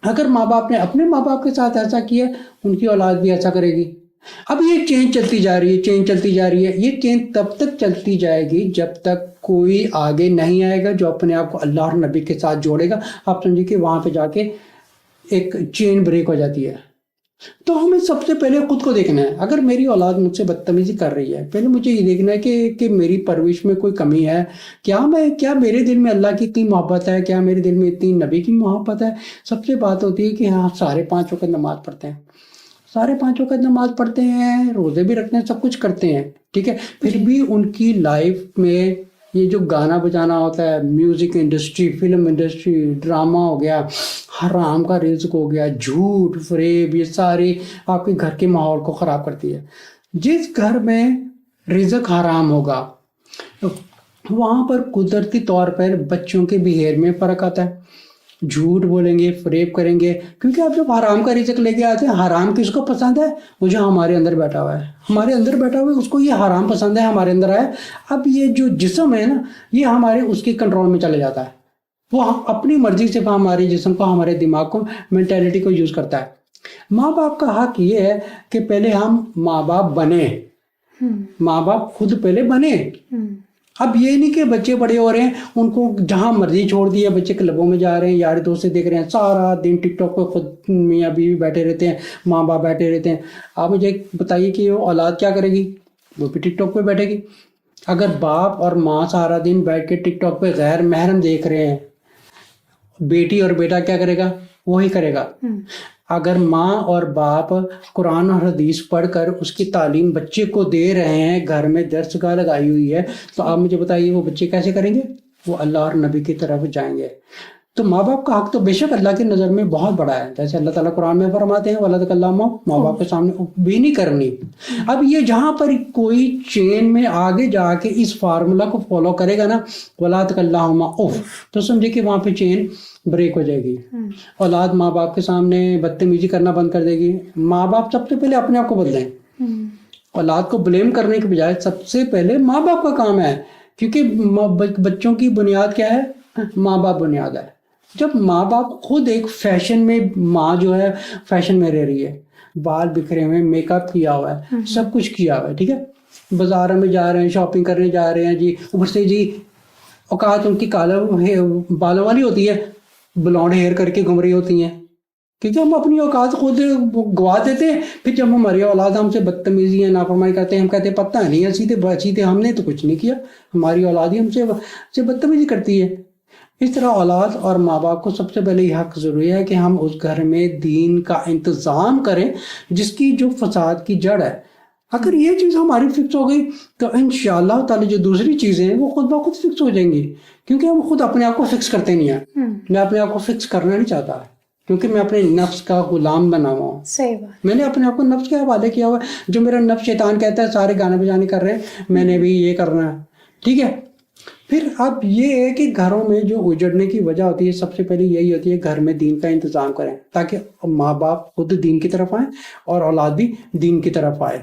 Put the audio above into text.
اگر ماں باپ نے اپنے ماں باپ کے ساتھ ایسا کیا ان کی اولاد بھی ایسا کرے گی. اب یہ چین چلتی جا رہی ہے، چین چلتی جا رہی ہے. یہ چین تب تک چلتی جائے گی جب تک کوئی آگے نہیں آئے گا جو اپنے آپ کو اللہ اور نبی کے ساتھ جوڑے گا. آپ سمجھیے کہ وہاں پہ جا کے ایک چین بریک ہو جاتی ہے. تو ہمیں سب سے پہلے خود کو دیکھنا ہے. اگر میری اولاد مجھ سے بدتمیزی کر رہی ہے، پہلے مجھے یہ دیکھنا ہے کہ میری پرورش میں کوئی کمی ہے. کیا میرے دل میں اللہ کی اتنی محبت ہے؟ کیا میرے دل میں اتنی نبی کی محبت ہے؟ سب سے بات ہوتی ہے کہ ہاں سارے 5 وقت نماز پڑھتے ہیں، سارے 5 وقت نماز پڑھتے ہیں، روزے بھی رکھتے ہیں، سب کچھ کرتے ہیں، ٹھیک ہے. پھر بھی ان کی لائف میں یہ جو گانا بجانا ہوتا ہے، music industry, film industry, drama ہو گیا، حرام کا رزق ہو گیا، جھوٹ فریب، یہ ساری آپ کے گھر کے ماحول کو خراب کرتی ہے. جس گھر میں رزق حرام ہوگا وہاں پر قدرتی طور پر بچوں کے بیہیویئر میں فرق آتا ہے. جھوٹ بولیں گے، فریب کریں گے، کیونکہ آپ جب حرام کا رزق لے کے آتے ہیں، حرام کس کو پسند ہے؟ وہ جو ہمارے اندر بیٹھا ہوا ہے، ہمارے اندر بیٹھا ہوا ہے اس کو یہ حرام پسند ہے، ہمارے اندر آیا. اب یہ جو جسم ہے نا، یہ ہمارے اس کے کنٹرول میں چلے جاتا ہے. وہ اپنی مرضی سے ہمارے جسم کو، ہمارے دماغ کو، مینٹیلٹی کو یوز کرتا ہے. ماں باپ کا حق یہ ہے کہ پہلے ہم ماں باپ بنے، ماں باپ خود پہلے بنے. اب یہ نہیں کہ بچے بڑے ہو رہے ہیں ان کو جہاں مرضی چھوڑ دیا، بچے کلبوں میں جا رہے ہیں، یار دوست سے دیکھ رہے ہیں، سارا دن ٹک ٹاک پہ خود میاں بیوی بیٹھے رہتے ہیں، ماں باپ بیٹھے رہتے ہیں. آپ مجھے بتائیے کہ وہ اولاد کیا کرے گی؟ وہ بھی ٹک ٹاک پہ بیٹھے گی. اگر باپ اور ماں سارا دن بیٹھ کے ٹک ٹاک پہ غیر محرم دیکھ رہے ہیں، بیٹی اور بیٹا کیا کرے گا؟ وہی کرے گا. اگر ماں اور باپ قرآن اور حدیث پڑھ کر اس کی تعلیم بچے کو دے رہے ہیں، گھر میں درس گاہ لگائی ہوئی ہے، تو آپ مجھے بتائیے وہ بچے کیسے کریں گے؟ وہ اللہ اور نبی کی طرف جائیں گے. تو ماں باپ کا حق تو بے شک اللہ کی نظر میں بہت بڑا ہے، جیسے اللہ تعالیٰ قرآن میں فرماتے ہیں وَلَا تَكَلَّمُوا، ماں باپ کے سامنے بھی نہیں کرنی. اب یہ جہاں پر کوئی چین میں آگے جا کے اس فارمولا کو فالو کرے گا نا، وَلَا تَكَلَّمُوا تو سمجھے کہ وہاں پہ چین بریک ہو جائے گی. اولاد ماں باپ کے سامنے بدتمیزی کرنا بند کر دے گی. ماں باپ سب سے پہلے اپنے آپ کو بدلیں. اولاد کو بلیم کرنے کے بجائے سب سے پہلے ماں باپ کا کام ہے، کیونکہ بچوں کی بنیاد کیا ہے؟ ماں باپ بنیاد ہے. جب ماں باپ خود ایک فیشن میں، ماں جو ہے فیشن میں رہ رہی ہے، بال بکھرے ہوئے، میک اپ کیا ہوا ہے، سب کچھ کیا ہوا ہے، ٹھیک ہے، بازاروں میں جا رہے ہیں، شاپنگ کرنے جا رہے ہیں جی، اوپر سے جی اوقات ان کی کالوں بالوں والی ہوتی ہے، بلونڈ ہیئر کر کے گھوم رہی ہوتی ہیں، کیونکہ ہم اپنی اوقات خود گوا دیتے ہیں. پھر جب ہماری اولاد ہم سے بدتمیزی ہے، نافرمانی کرتے ہیں، ہم کہتے ہیں پتہ نہیں ایسی تھے، ہم نے تو کچھ نہیں کیا، ہماری اولاد ہی ہم سے بدتمیزی کرتی ہے. اس طرح اولاد اور ماں باپ کو سب سے پہلے یہ حق ضروری ہے کہ ہم اس گھر میں دین کا انتظام کریں جس کی جو فساد کی جڑ ہے. اگر یہ چیز ہماری فکس ہو گئی تو انشاءاللہ تعالی جو دوسری چیزیں ہیں وہ خود بخود فکس ہو جائیں گی، کیونکہ ہم خود اپنے آپ کو فکس کرتے نہیں ہیں. میں اپنے آپ کو فکس کرنا نہیں چاہتا، کیونکہ میں اپنے نفس کا غلام بنا ہوا ہوں. صحیح بات. میں نے اپنے آپ کو نفس کے حوالے کیا ہوا ہے. جو میرا نفس شیطان کہتا ہے سارے گانے بجانے کر رہے ہیں، میں نے بھی یہ کرنا ہے، ٹھیک ہے. پھر اب یہ ہے کہ گھروں میں جو اجڑنے کی وجہ ہوتی ہے سب سے پہلے یہی ہوتی ہے، گھر میں دین کا انتظام کریں تاکہ ماں باپ خود دین کی طرف آئیں اور اولاد بھی دین کی طرف آئے.